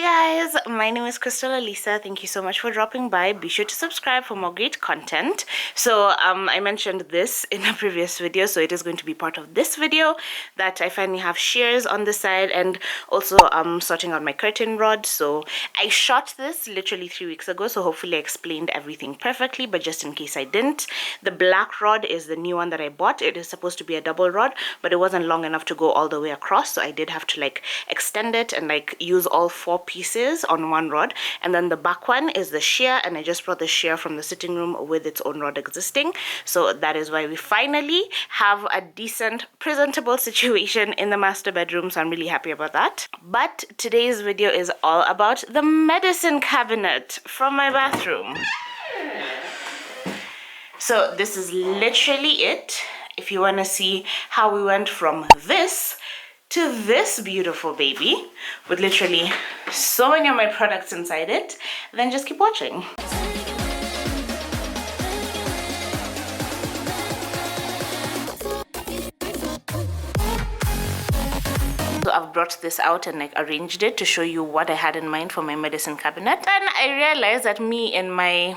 guys, my name is Crystal Olisa. Thank you so much for dropping by. Be sure to subscribe for more great content. So I mentioned this in a previous video, so it is going to be part of this video that I finally have shears on the side, and also sorting out my curtain rod. So I shot this literally 3 weeks ago, so hopefully I explained everything perfectly, but just in case I didn't, the black rod is the new one that I bought. It is supposed to be a double rod, but it wasn't long enough to go all the way across, so I did have to like extend it and like use all 4 pieces on one rod. And then the back one is the shear, and I just brought the shear from the sitting room with its own rod existing. So that is why we finally have a decent presentable situation in the master bedroom, so I'm really happy about that. But today's video is all about the medicine cabinet from my bathroom. So this is literally it. If you want to see how we went from this to this beautiful baby with literally so many of my products inside it, then just keep watching. So I've brought this out and like arranged it to show you what I had in mind for my medicine cabinet. Then I realized that me in my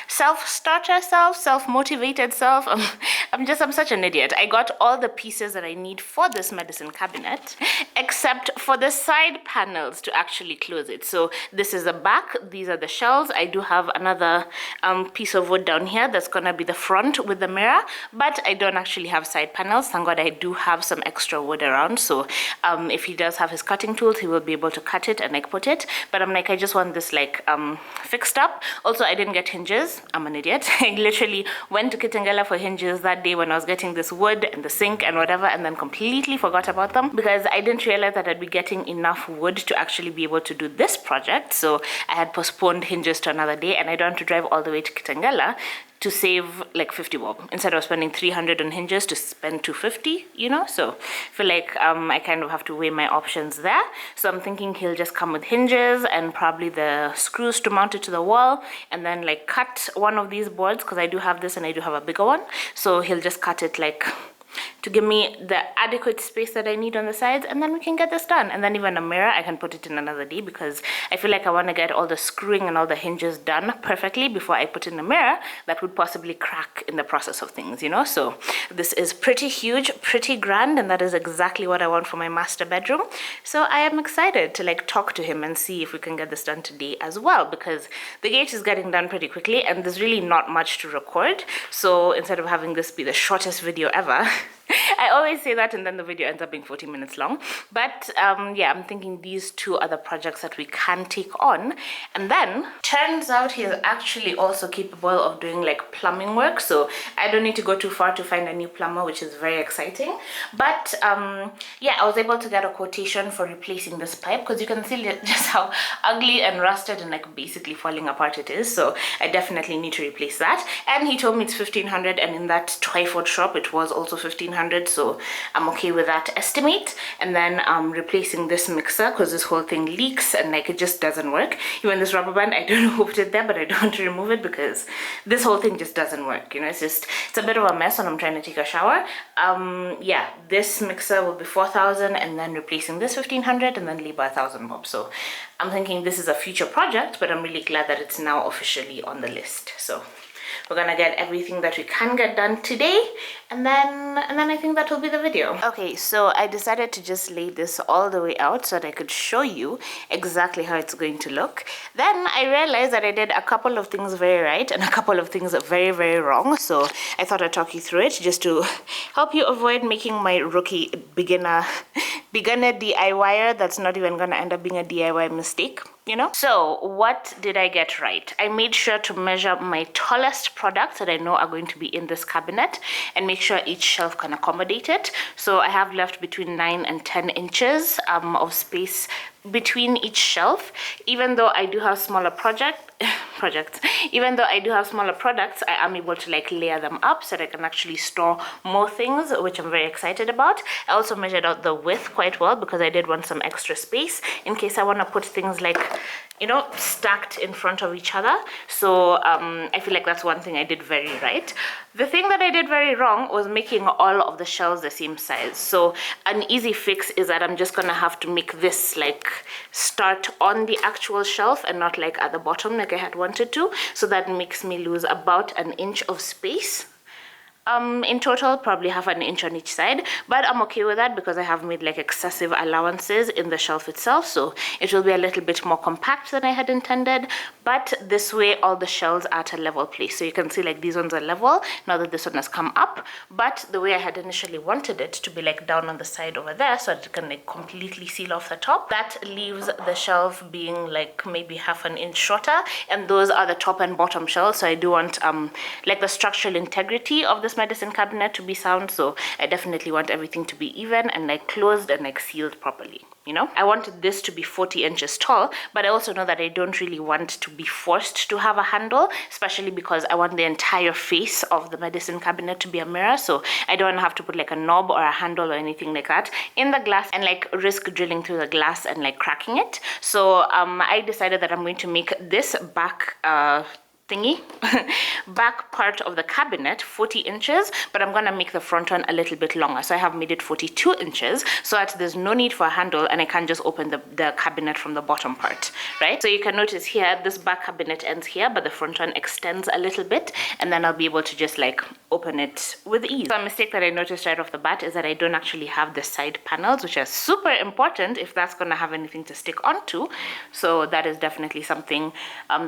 self-starter self-motivated self, I'm such an idiot. I got all the pieces that I need for this medicine cabinet except for the side panels to actually close it. So this is the back, these are the shelves. I do have another piece of wood down here that's gonna be the front with the mirror, but I don't actually have side panels. Thank God I do have some extra wood around, so if he does have his cutting tools, he will be able to cut it and like put it. But I'm like, I just want this like fixed up. Also, I didn't get hinges. I'm an idiot. I literally went to Kitengela for hinges that day when I was getting this wood and the sink and whatever, and then completely forgot about them because I didn't realize that I'd be getting enough wood to actually be able to do this project. So I had postponed hinges to another day, and I don't have to drive all the way to Kitengela to save like 50 bob instead of spending 300 on hinges to spend 250, you know. So I feel like I kind of have to weigh my options there. So I'm thinking he'll just come with hinges and probably the screws to mount it to the wall, and then like cut one of these boards because I do have this and I do have a bigger one. So he'll just cut it like to give me the adequate space that I need on the sides, and then we can get this done. And then even a mirror, I can put it in another day because I feel like I want to get all the screwing and all the hinges done perfectly before I put in a mirror that would possibly crack in the process of things, you know. So this is pretty huge, pretty grand, and that is exactly what I want for my master bedroom. So I am excited to like talk to him and see if we can get this done today as well, because the gate is getting done pretty quickly and there's really not much to record. So instead of having this be the shortest video ever, I always say that and then the video ends up being 40 minutes long. But yeah, I'm thinking these 2 other projects that we can take on. And then turns out he's actually also capable of doing like plumbing work. So I don't need to go too far to find a new plumber, which is very exciting. But yeah, I was able to get a quotation for replacing this pipe because you can see just how ugly and rusted and like basically falling apart it is. So I definitely need to replace that. And he told me it's 1500, and in that Twyford shop it was also 1500. So I'm okay with that estimate. And then replacing this mixer because this whole thing leaks and like it just doesn't work. Even this rubber band, I don't know who put it there, but I don't want to remove it because this whole thing just doesn't work, you know. It's a bit of a mess when I'm trying to take a shower. Yeah, this mixer will be 4,000, and then replacing this 1500, and then leave 1,000 bob. So I'm thinking this is a future project, but I'm really glad that it's now officially on the list. So we're gonna get everything that we can get done today, and then I think that will be the video. Okay, so I decided to just lay this all the way out so that I could show you exactly how it's going to look. Then I realized that I did a couple of things very right and a couple of things very, very wrong. So I thought I'd talk you through it just to help you avoid making my rookie beginner DIYer that's not even gonna end up being a DIY mistake, you know. So what did I get right? I made sure to measure my tallest products that I know are going to be in this cabinet and make sure each shelf can accommodate it. So I have left between 9 and 10 inches of space between each shelf. Even though I do have smaller projects, even though I do have smaller products, I am able to like layer them up so that I can actually store more things, which I'm very excited about. I also measured out the width quite well because I did want some extra space in case I want to put things like you know, stacked in front of each other. So I feel like that's one thing I did very right. The thing that I did very wrong was making all of the shelves the same size. So an easy fix is that I'm just gonna have to make this like start on the actual shelf and not like at the bottom like I had wanted to. So that makes me lose about an inch of space. In total, probably half an inch on each side, but I'm okay with that because I have made like excessive allowances in the shelf itself, so it will be a little bit more compact than I had intended. But this way all the shelves are at a level place, so you can see like these ones are level now that this one has come up, but the way I had initially wanted it to be like down on the side over there so that it can like completely seal off the top, that leaves the shelf being like maybe half an inch shorter, and those are the top and bottom shelves. So I do want like the structural integrity of this medicine cabinet to be sound, so I definitely want everything to be even and like closed and like sealed properly. You know, I wanted this to be 40 inches tall, but I also know that I don't really want to be forced to have a handle, especially because I want the entire face of the medicine cabinet to be a mirror. So I don't have to put like a knob or a handle or anything like that in the glass and like risk drilling through the glass and like cracking it. So I decided that I'm going to make this back thingy back part of the cabinet 40 inches, but I'm gonna make the front one a little bit longer. So I have made it 42 inches so that there's no need for a handle and I can just open the cabinet from the bottom part, right? So you can notice here this back cabinet ends here, but the front one extends a little bit, and then I'll be able to just like open it with ease. So a mistake that I noticed right off the bat is that I don't actually have the side panels, which are super important if that's gonna have anything to stick onto. So that is definitely something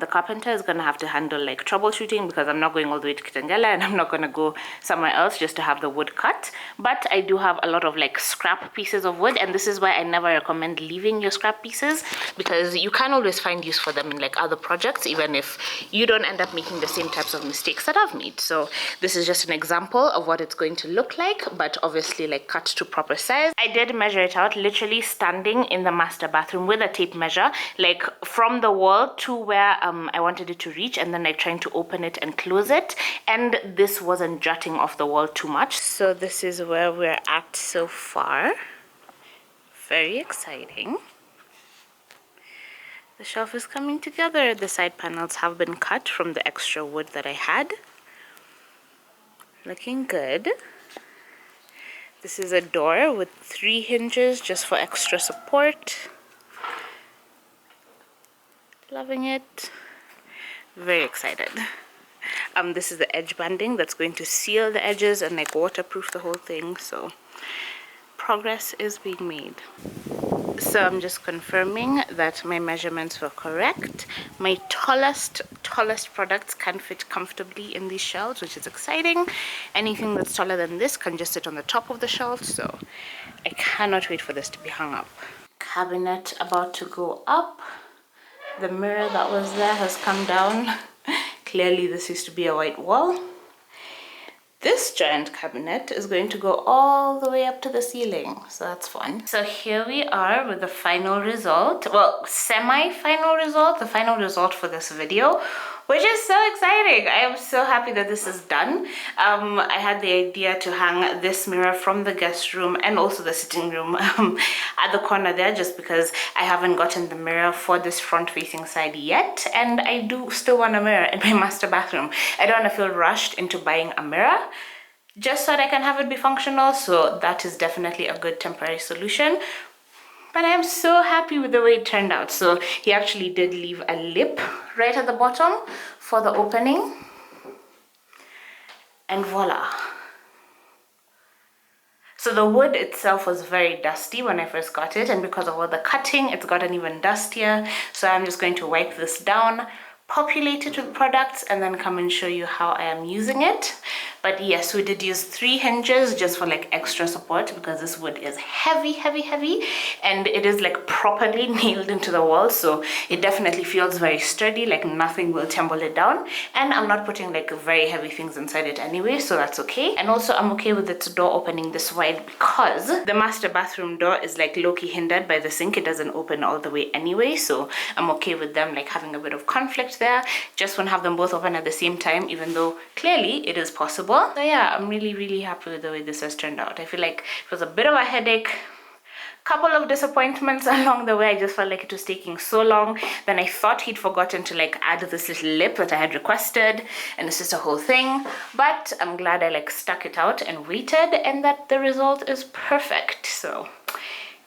the carpenter is gonna have to handle like troubleshooting, because I'm not going all the way to Kitengela and I'm not going to go somewhere else just to have the wood cut. But I do have a lot of like scrap pieces of wood, and this is why I never recommend leaving your scrap pieces, because you can always find use for them in like other projects, even if you don't end up making the same types of mistakes that I've made. So this is just an example of what it's going to look like, but obviously like cut to proper size. I did measure it out, literally standing in the master bathroom with a tape measure, like from the wall to where I wanted it to reach, and then like trying to open it and close it, and this wasn't jutting off the wall too much. So this is where we're at so far. Very exciting. The shelf is coming together. The side panels have been cut from the extra wood that I had. Looking good. This is a door with 3 hinges just for extra support. Loving it. Very excited. This is the edge banding that's going to seal the edges and like waterproof the whole thing. So progress is being made. So I'm just confirming that my measurements were correct. My tallest products can fit comfortably in these shelves, which is exciting. Anything that's taller than this can just sit on the top of the shelf, so I cannot wait for this to be hung up. Cabinet about to go up. The mirror that was there has come down. Clearly this used to be a white wall. This giant cabinet is going to go all the way up to the ceiling, so that's fun. So here we are with the final result, well, semi-final result, the final result for this video, which is so exciting. I am so happy that this is done. I had the idea to hang this mirror from the guest room and also the sitting room at the corner there, just because I haven't gotten the mirror for this front-facing side yet, and I do still want a mirror in my master bathroom. I don't want to feel rushed into buying a mirror just so that I can have it be functional, so that is definitely a good temporary solution. But I am so happy with the way it turned out. So he actually did leave a lip right at the bottom for the opening, and voila. So the wood itself was very dusty when I first got it, and because of all the cutting, it's gotten even dustier. So I'm just going to wipe this down, populate it with products, and then come and show you how I am using it. But yes, we did use 3 hinges just for like extra support, because this wood is heavy, and it is like properly nailed into the wall, so it definitely feels very sturdy, like nothing will tumble it down. And I'm not putting like very heavy things inside it anyway, so that's okay. And also I'm okay with its door opening this wide because the master bathroom door is like low-key hindered by the sink. It doesn't open all the way anyway, so I'm okay with them like having a bit of conflict there. Just won't have them both open at the same time, even though clearly it is possible. So yeah, I'm really happy with the way this has turned out. I feel like it was a bit of a headache couple of disappointments along the way. I just felt like it was taking so long. Then I thought he'd forgotten to like add this little lip that I had requested, and it's just a whole thing. But I'm glad I like stuck it out and waited, and that the result is perfect. So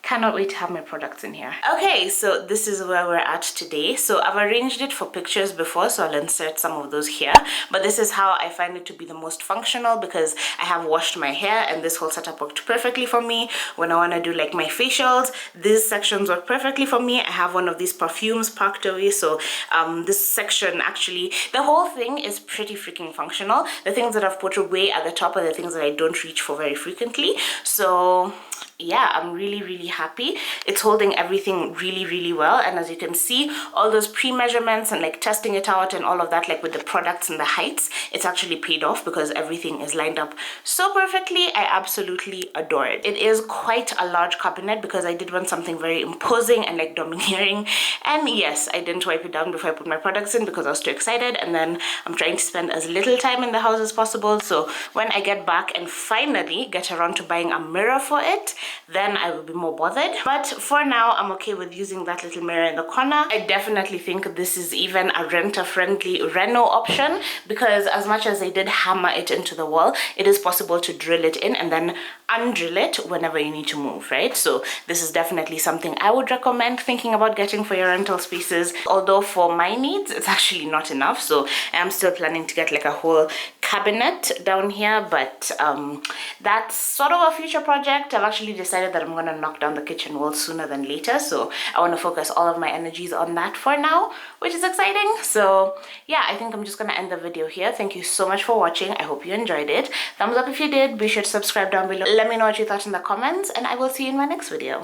cannot wait to have my products in here. Okay, so this is where we're at today. So I've arranged it for pictures before, so I'll insert some of those here. But this is how I find it to be the most functional, because I have washed my hair and this whole setup worked perfectly for me. When I want to do like my facials, these sections work perfectly for me. I have one of these perfumes packed away, so this section actually, the whole thing is pretty freaking functional. The things that I've put away at the top are the things that I don't reach for very frequently. So yeah, I'm really happy. It's holding everything really well, and as you can see, all those pre-measurements and like testing it out and all of that, like with the products and the heights, it's actually paid off because everything is lined up so perfectly. I absolutely adore it. It is quite a large cabinet because I did want something very imposing and like domineering, and yes, I didn't wipe it down before I put my products in because I was too excited, and then I'm trying to spend as little time in the house as possible. So when I get back and finally get around to buying a mirror for it, then I will be more bothered. But for now, I'm okay with using that little mirror in the corner. I definitely think this is even a renter-friendly reno option, because as much as I did hammer it into the wall, it is possible to drill it in and then undrill it whenever you need to move, right? So this is definitely something I would recommend thinking about getting for your rental spaces. Although for my needs, it's actually not enough. So I'm still planning to get like a whole cabinet down here, but that's sort of a future project. I've actually decided that I'm gonna knock down the kitchen wall sooner than later, so I want to focus all of my energies on that for now, which is exciting. So yeah, I think I'm just gonna end the video here. Thank you so much for watching. I hope you enjoyed it. Thumbs up if you did. Be sure to subscribe down below. Let me know what you thought in the comments, and I will see you in my next video.